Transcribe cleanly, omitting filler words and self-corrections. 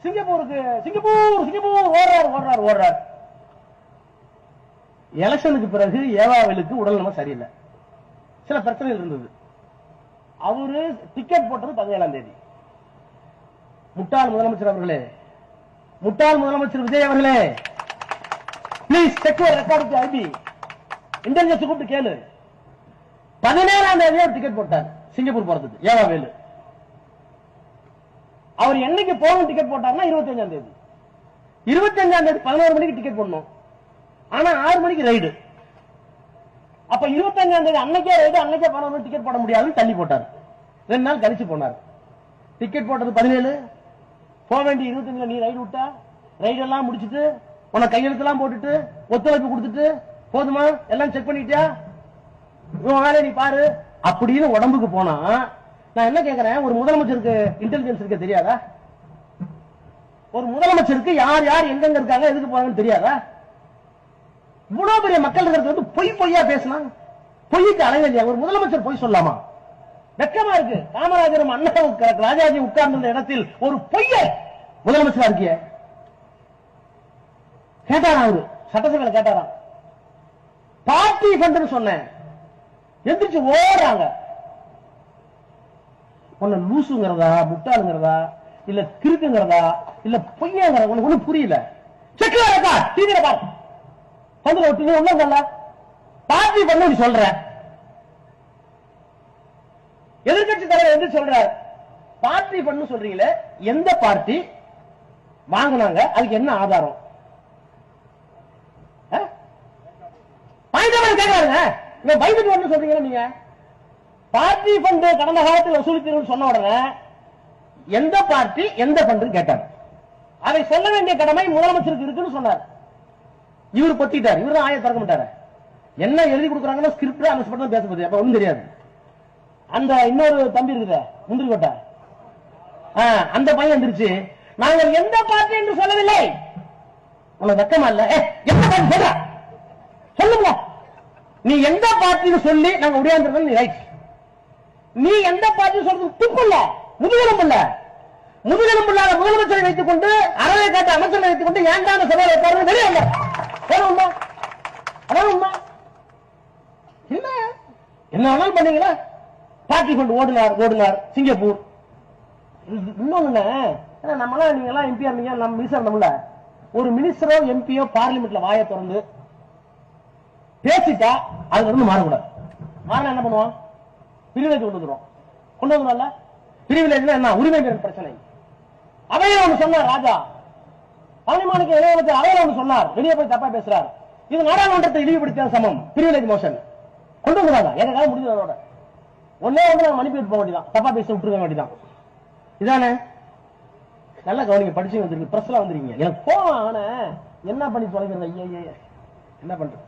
சிங்கப்பூருக்கு சிங்கப்பூர் ஓடுறாரு. எலெக்ஷனுக்கு பிறகு ஏவாவிலுக்கு உடல்நலம் சரியில்லை, சில பிரச்சனைகள் இருந்தது. அவரு டிக்கெட் போட்டது 17ஆம் தேதி. முட்டாள் முதலமைச்சர் அவர்களே, முட்டாள் முதலமைச்சர் விஜய் அவர்களே, please check your record IP, intelligence கூப்பிட்டு கேளு. 17ஆம் தேதி ஒரு டிக்கெட் போட்டார் சிங்கப்பூர் போறதுக்கு ஏவாவேலு. அவர் என்னைக்கு போகணும் டிக்கெட் போட்டார்னா 25ஆம் தேதி. 25ஆம் தேதி 11 மணிக்கு டிக்கெட் போடணும், ஆனா 6 மணிக்கு ரைடு. அப்ப 25ஆம் தேதி அன்னைக்கே ரைடு, அன்னைக்கே 11 மணிக்கு டிக்கெட் போட முடியாதுன்னு தள்ளி போட்டார். 2 நாள் கழிச்சு போனார். டிக்கெட் போட்டது 17, போக வேண்டிய 25 நீ ரைடு விட்டா, ரைடு எல்லாம் முடிச்சுட்டு உனக்கு கையெழுத்தெல்லாம் போட்டுட்டு ஒத்துழைப்பு கொடுத்துட்டு போதுமா எல்லாம் செக் பண்ணிட்டியா, உன் வேலையை நீ பாரு அப்படின்னு உடம்புக்கு போனா, நான் என்ன கேட்கிறேன், ஒரு முதலமைச்சருக்கு இன்டெலிஜென்ஸ் இருக்க தெரியாதா? ஒரு முதலமைச்சருக்கு யார் யார் எங்கெங்க இருக்காங்க எதுக்கு போறாங்கன்னு தெரியாதா? இவ்வளவு பெரிய மக்கள் இருக்கிறது வந்து பொய்யா பேசலாம், பொய்க்கு அலைவல்லையா? ஒரு முதலமைச்சர் பொய் சொல்லலாமா? வெக்கமா இருக்கு. காமராஜரும் அண்ணாவும் ராஜாஜி உட்கார்ந்த இடத்தில் ஒரு பொய்ய முதலமைச்சரா இருக்கிய கேட்டாரா? அவரு சட்டசபையில் கேட்டாரா? பார்ட்டி ஃபண்ட் சொன்னேன், எந்திரிச்சு ஓடுறாங்க. உன்ன லூசுங்கிறதா, முட்டாளுங்கிறதா, இல்ல கிறுக்குங்கிறதா, இல்ல பொய்யாங்கிறதா உனக்கு ஒண்ணும் புரியல. செக்ல இருக்கா டிவில பாரு, சந்திர ஒட்டி ஒண்ணும் பார்ட்டி பண்ண சொல்ற. எதிர்கட்சி தலைவர் என்று சொல்ற பார்ட்டி பண்ணு சொல்றீங்களே, எந்த பார்ட்டி வாங்கினாங்க, அதுக்கு என்ன ஆதாரம்? கேட்கறாங்க சொல்றீங்க. நீங்க பார்ட்டி ஃபண்ட் கடந்த காலத்தில் வசூலித்தீர்கள் சொன்ன உடனே எந்த பார்ட்டி எந்த ஃபண்ட் கேட்டார், அதை சொல்ல வேண்டிய கடமை முதலமைச்சருக்கு இருக்குன்னு சொன்னார். இவர் பத்திட்டார், இவர் தான் ஆய திறக்க மாட்டாரு. என்ன எழுதி கொடுக்குறாங்கன்னா ஸ்கிரிப்ட் அந்த ஸ்பெக்ட் பேச அப்ப ஒண்ணும் தெரியாது. அந்த இன்னொரு தம்பி இருக்குது முந்திரிக்கோட்டை, அந்த பையன் எந்திரிச்சு நாங்கள் எந்த பார்ட்டி என்று சொல்லவில்லை. உனக்கு வெக்கமா இல்ல? எந்த பார்ட்டி சொல்ற சொல்லுங்க, நீ எந்த பார்ட்டின்னு சொல்லி நாங்க உடையாந்துருக்கோம். நீ ரைட், நீ எந்த பார்ட்டி சொல்றது துப்பு இல்ல, முதுகெலும்பு இல்ல. முதுகெலும்பு இல்லாத முதலமைச்சரை வைத்துக் கொண்டு, அறவை காட்ட அமைச்சரை வைத்துக் கொண்டு ஏண்டான சபையை உட்கார்ந்து வெளியே வந்த இல்ல. என்ன வேணாலும் பண்ணீங்களா? பார்ட்டி ஃபண்ட் ஓடுனார் சிங்கப்பூர். இன்னொன்னு, நம்மளாம் நீங்க எல்லாம் எம்பியா இருந்தீங்க, நம்ம மினிஸ்டர் நம்மள ஒரு மினிஸ்டரோ எம்பியோ பார்லிமெண்ட்ல வாயை திறந்து பேசிட்டா அதுல இருந்து மாறக்கூடாது. மாறினா என்ன பண்ணுவோம்? பிரிவிலேஜ் கொண்டு வந்துடும். பிரிவிலேஜ் என்ன? உரிமை பிரச்சனை. அவையில ஒண்ணு சொன்னார் ராஜா பழனிமாணிக்க இளையமைச்சர், அவையில ஒண்ணு சொன்னார், வெளியே போய் தப்பா பேசுறார். இது நாடாளுமன்றத்தை இழிவுபடுத்திய சமம். பிரிவிலேஜ் மோஷன் கொண்டு வந்துடுறாங்க. எனக்காக முடிஞ்சதோட ஒன்னே வந்து நாங்க மன்னிப்பு போக வேண்டியதான், தப்பா பேச விட்டுருக்க வேண்டியதான். இதானே நல்லா கவனிங்க, படிச்சு வந்துருக்கு, பிரஸ்ல வந்துருக்கீங்க. எனக்கு போவான், என்ன பண்ணி தொலைக்கிறது? ஐயா என்ன பண்றது?